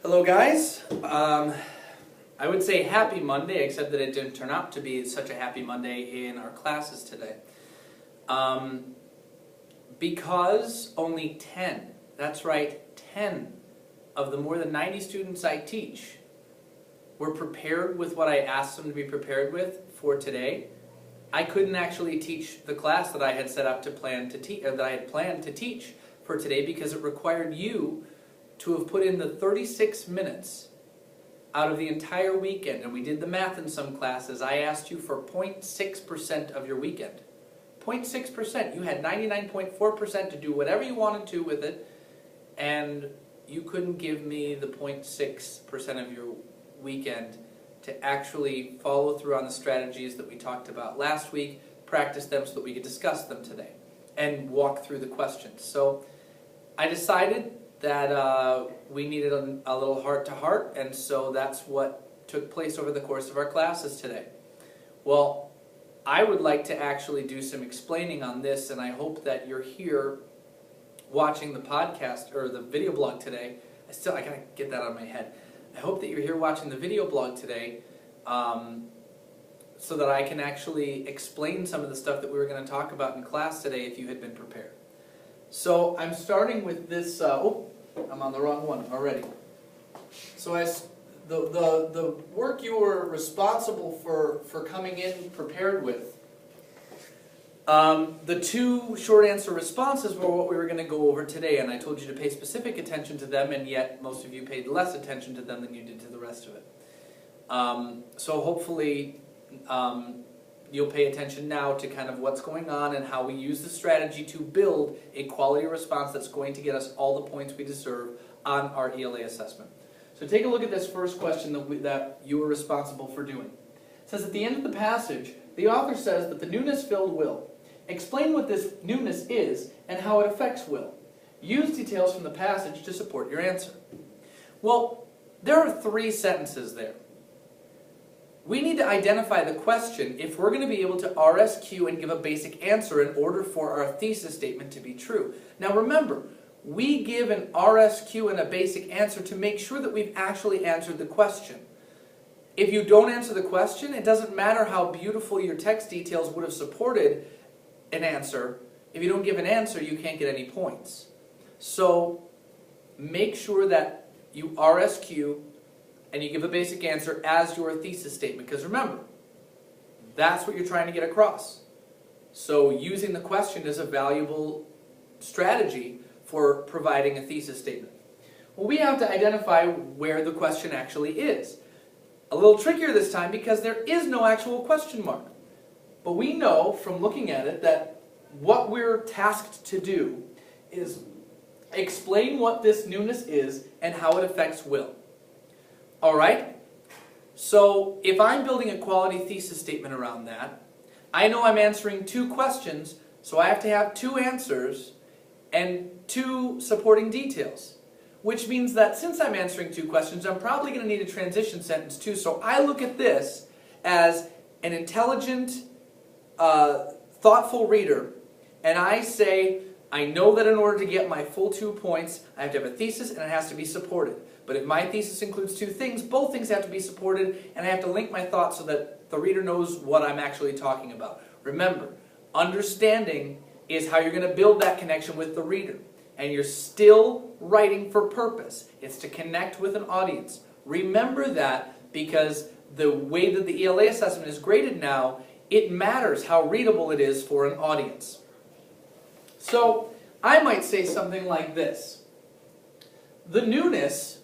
Hello guys, I would say happy Monday, except that it didn't turn out to be such a happy Monday in our classes today. Because only 10, that's right, 10 of the more than 90 students I teach were prepared with what I asked them to be prepared with for today, I couldn't actually teach the class that I had set out to plan to teach, that I had planned to teach for today, because it required you to have put in the 36 minutes out of the entire weekend. And we did the math in some classes. I asked you for 0.6% of your weekend. 0.6%. You had 99.4% to do whatever you wanted to with it, and you couldn't give me the 0.6% of your weekend to actually follow through on the strategies that we talked about last week, practice them so that we could discuss them today, and walk through the questions. So I decided that we needed a little heart-to-heart, and so that's what took place over the course of our classes today. Well, I would like to actually do some explaining on this, and I hope that you're here watching the podcast, or the video blog today. I gotta get that out of my head. I hope that you're here watching the video blog today, so that I can actually explain some of the stuff that we were going to talk about in class today if you had been prepared. So I'm starting with this, I'm on the wrong one already. So the work you were responsible for coming in prepared with, the two short answer responses were what we were going to go over today, and I told you to pay specific attention to them, and yet most of you paid less attention to them than you did to the rest of it. So hopefully you'll pay attention now to kind of what's going on and how we use the strategy to build a quality response that's going to get us all the points we deserve on our ELA assessment. So take a look at this first question that you were responsible for doing. It says, at the end of the passage, the author says that the newness-filled will. Explain what this newness is and how it affects will. Use details from the passage to support your answer. Well, there are 3 sentences there. We need to identify the question if we're going to be able to RSQ and give a basic answer in order for our thesis statement to be true. Now remember, we give an RSQ and a basic answer to make sure that we've actually answered the question. If you don't answer the question, it doesn't matter how beautiful your text details would have supported an answer. If you don't give an answer, you can't get any points. So make sure that you RSQ and you give a basic answer as your thesis statement, because remember, that's what you're trying to get across. So using the question is a valuable strategy for providing a thesis statement. Well, we have to identify where the question actually is. A little trickier this time because there is no actual question mark. But we know from looking at it that what we're tasked to do is explain what this newness is and how it affects will. Alright? So if I'm building a quality thesis statement around that, I know I'm answering 2 questions, so I have to have 2 answers and 2 supporting details. Which means that since I'm answering 2 questions, I'm probably going to need a transition sentence too. So I look at this as an intelligent, thoughtful reader, and I say, I know that in order to get my full 2 points, I have to have a thesis and it has to be supported. But if my thesis includes 2 things, both things have to be supported, and I have to link my thoughts so that the reader knows what I'm actually talking about. Remember, understanding is how you're going to build that connection with the reader. And you're still writing for purpose. It's to connect with an audience. Remember that, because the way that the ELA assessment is graded now, it matters how readable it is for an audience. So I might say something like this. The newness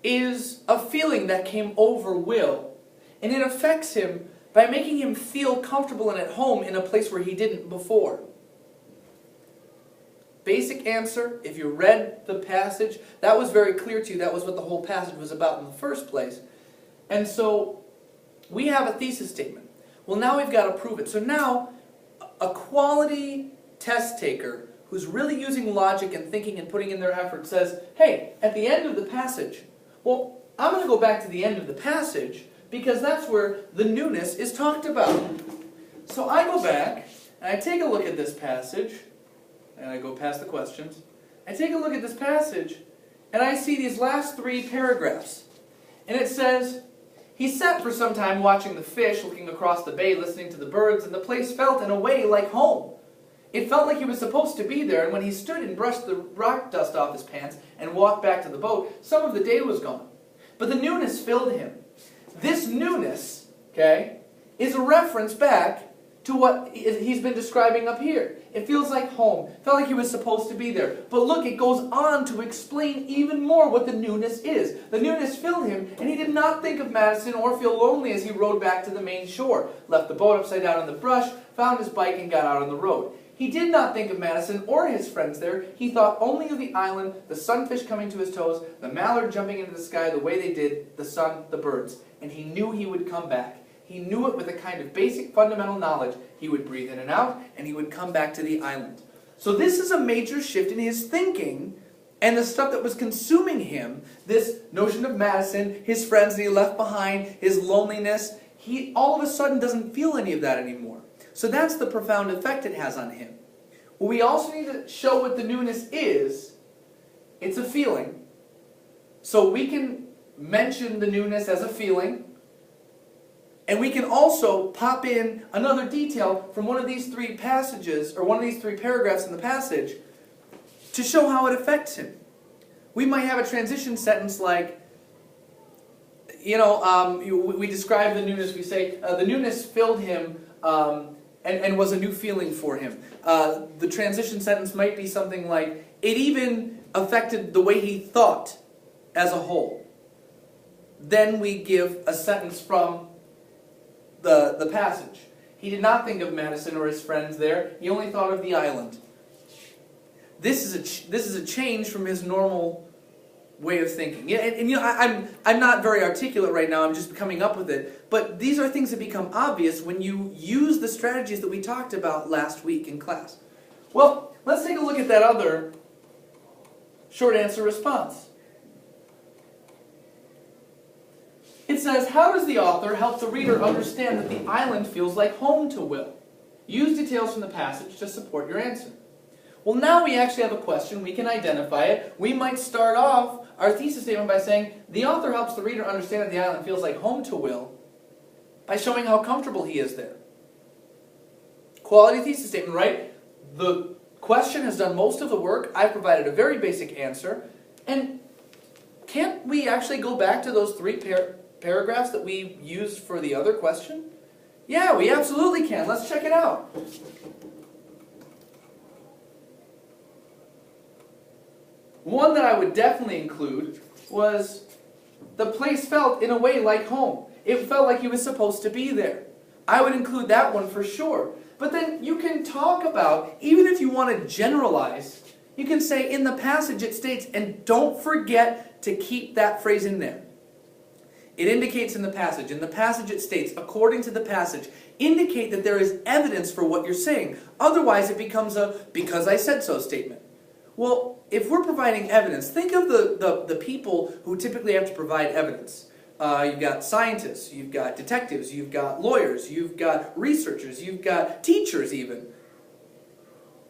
is a feeling that came over Will, and it affects him by making him feel comfortable and at home in a place where he didn't before. Basic answer, if you read the passage, that was very clear to you. That was what the whole passage was about in the first place. And so we have a thesis statement. Well, now we've got to prove it. So now a quality test taker who's really using logic and thinking and putting in their effort says, hey, at the end of the passage, well, I'm going to go back to the end of the passage because that's where the newness is talked about. So I go back and I take a look at this passage, and I go past the questions. I take a look at this passage, and I see these last 3 paragraphs. And it says, he sat for some time watching the fish, looking across the bay, listening to the birds, and the place felt in a way like home. It felt like he was supposed to be there, and when he stood and brushed the rock dust off his pants and walked back to the boat, some of the day was gone. But the newness filled him. This newness, okay, is a reference back to what he's been describing up here. It feels like home. It felt like he was supposed to be there. But look, it goes on to explain even more what the newness is. The newness filled him, and he did not think of Madison or feel lonely as he rowed back to the main shore, left the boat upside down in the brush, found his bike, and got out on the road. He did not think of Madison or his friends there. He thought only of the island, the sunfish coming to his toes, the mallard jumping into the sky the way they did, the sun, the birds. And he knew he would come back. He knew it with a kind of basic fundamental knowledge. He would breathe in and out, and he would come back to the island. So this is a major shift in his thinking, and the stuff that was consuming him, this notion of Madison, his friends that he left behind, his loneliness, he all of a sudden doesn't feel any of that anymore. So that's the profound effect it has on him. Well, we also need to show what the newness is. It's a feeling. So we can mention the newness as a feeling. And we can also pop in another detail from one of these 3 passages, or one of these 3 paragraphs in the passage, to show how it affects him. We might have a transition sentence like, we describe the newness, we say, the newness filled him and was a new feeling for him. The transition sentence might be something like, it even affected the way he thought as a whole. Then we give a sentence from the passage. He did not think of Madison or his friends there. He only thought of the island. This is a change from his normal way of thinking. Yeah, and I'm not very articulate right now. I'm just coming up with it. But these are things that become obvious when you use the strategies that we talked about last week in class. Well, let's take a look at that other short answer response. It says, how does the author help the reader understand that the island feels like home to Will? Use details from the passage to support your answer. Well, now we actually have a question. We can identify it. We might start off our thesis statement by saying, the author helps the reader understand that the island feels like home to Will by showing how comfortable he is there. Quality thesis statement, right? The question has done most of the work. I've provided a very basic answer. And can't we actually go back to those 3 paragraphs that we used for the other question? Yeah, we absolutely can. Let's check it out. One that I would definitely include was, the place felt in a way like home. It felt like he was supposed to be there. I would include that one for sure. But then you can talk about, even if you want to generalize, you can say in the passage it states, and don't forget to keep that phrase in there. It indicates in the passage it states, according to the passage, indicate that there is evidence for what you're saying. Otherwise it becomes a because I said so statement. Well, if we're providing evidence, think of the people who typically have to provide evidence. You've got scientists, you've got detectives, you've got lawyers, you've got researchers, you've got teachers even.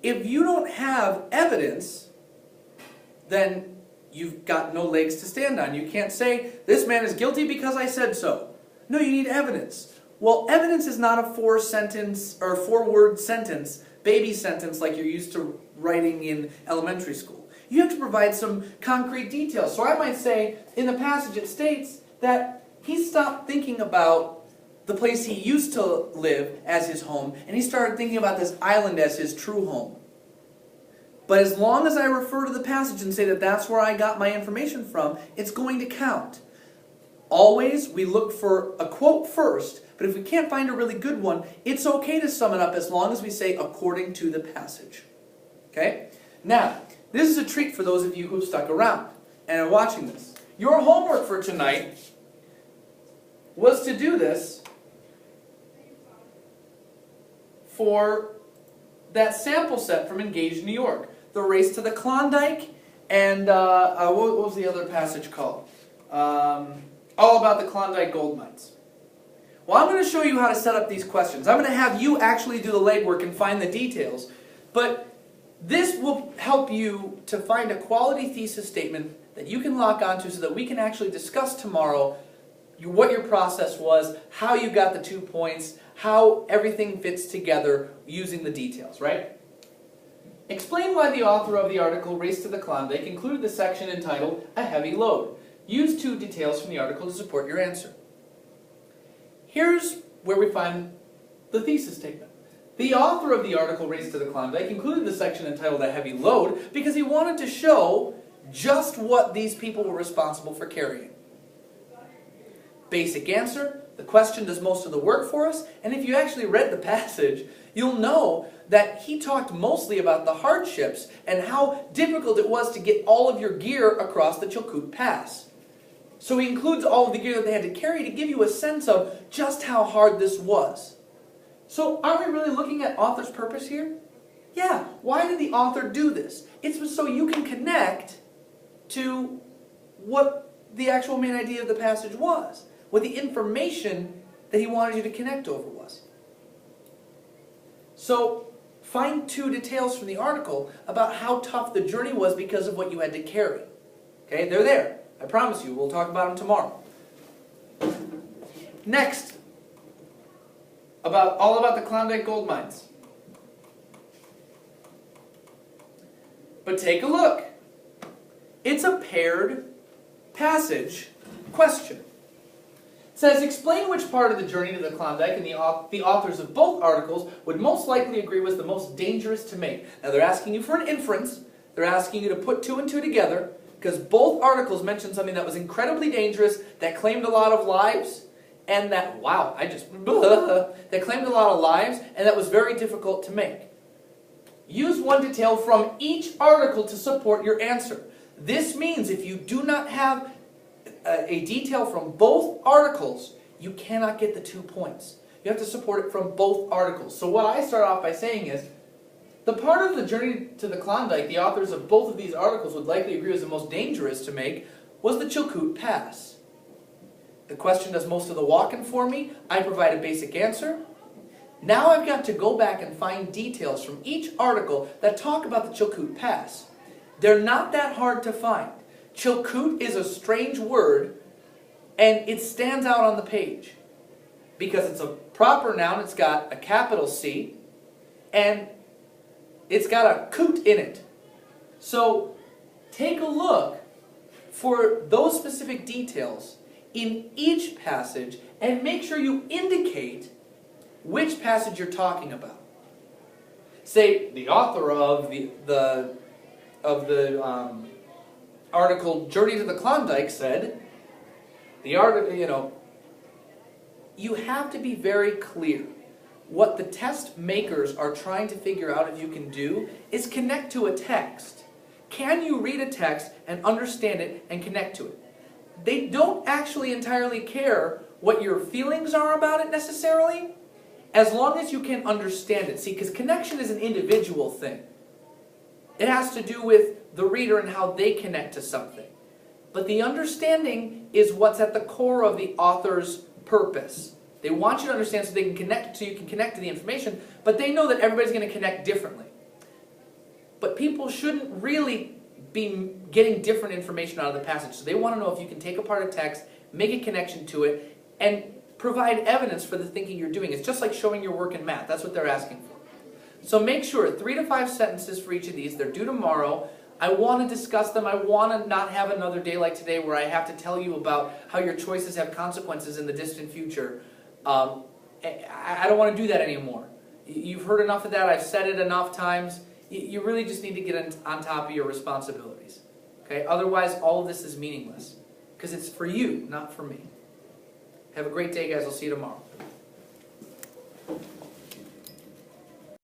If you don't have evidence, then you've got no legs to stand on. You can't say, this man is guilty because I said so. No, you need evidence. Well, evidence is not a 4-word sentence, baby sentence like you're used to writing in elementary school. You have to provide some concrete details. So I might say, in the passage it states that he stopped thinking about the place he used to live as his home, and he started thinking about this island as his true home. But as long as I refer to the passage and say that that's where I got my information from, it's going to count. Always, we look for a quote first, but if we can't find a really good one, it's okay to sum it up as long as we say according to the passage. Okay? Now, this is a treat for those of you who've stuck around and are watching this. Your homework for tonight was to do this for that sample set from Engaged New York. The Race to the Klondike, and what was the other passage called? All about the Klondike gold mines. Well, I'm going to show you how to set up these questions. I'm going to have you actually do the legwork and find the details. But This will help you to find a quality thesis statement that you can lock onto so that we can actually discuss tomorrow what your process was, how you got the 2 points, how everything fits together using the details, right? Explain why the author of the article Race to the Klondike included the section entitled A Heavy Load. Use 2 details from the article to support your answer. Here's where we find the thesis statement. The author of the article Race to the Klondike included the section entitled A Heavy Load because he wanted to show just what these people were responsible for carrying. Basic answer, the question does most of the work for us, and if you actually read the passage, you'll know that he talked mostly about the hardships and how difficult it was to get all of your gear across the Chilkoot Pass. So he includes all of the gear that they had to carry to give you a sense of just how hard this was. So are we really looking at author's purpose here? Yeah, why did the author do this? It's so you can connect to what the actual main idea of the passage was, what the information that he wanted you to connect over was. So find 2 details from the article about how tough the journey was because of what you had to carry. Okay, they're there. I promise you, we'll talk about them tomorrow. Next, all about the Klondike gold mines. But take a look. It's a paired passage question. It says, explain which part of the journey to the Klondike and the authors of both articles would most likely agree was the most dangerous to make. Now they're asking you for an inference. They're asking you to put 2 and 2 together because both articles mentioned something that was incredibly dangerous, that claimed a lot of lives, and that, that claimed a lot of lives, and that was very difficult to make. Use 1 detail from each article to support your answer. This means if you do not have a detail from both articles, you cannot get the 2 points. You have to support it from both articles. So what I start off by saying is, the part of the journey to the Klondike the authors of both of these articles would likely agree was the most dangerous to make was the Chilkoot Pass. The question does most of the walking for me. I provide a basic answer. Now I've got to go back and find details from each article that talk about the Chilkoot Pass. They're not that hard to find. Chilkoot is a strange word, and it stands out on the page because it's a proper noun. It's got a capital C, and it's got a coot in it. So take a look for those specific details in each passage and make sure you indicate which passage you're talking about. Say the author of the article Journey to the Klondike said, the article, you have to be very clear. What the test makers are trying to figure out if you can do is connect to a text. Can you read a text and understand it and connect to it? They don't actually entirely care what your feelings are about it necessarily, as long as you can understand it. See, because connection is an individual thing. It has to do with the reader and how they connect to something. But the understanding is what's at the core of the author's purpose. They want you to understand so they can connect, so you can connect to the information, but they know that everybody's going to connect differently. But people shouldn't really be getting different information out of the passage. So they want to know if you can take apart a text, make a connection to it, and provide evidence for the thinking you're doing. It's just like showing your work in math. That's what they're asking for. So make sure 3 to 5 sentences for each of these. They're due tomorrow. I want to discuss them. I want to not have another day like today where I have to tell you about how your choices have consequences in the distant future. I don't want to do that anymore. You've heard enough of that. I've said it enough times. You really just need to get on top of your responsibilities. Okay? Otherwise, all of this is meaningless. Because it's for you, not for me. Have a great day, guys. I'll see you tomorrow.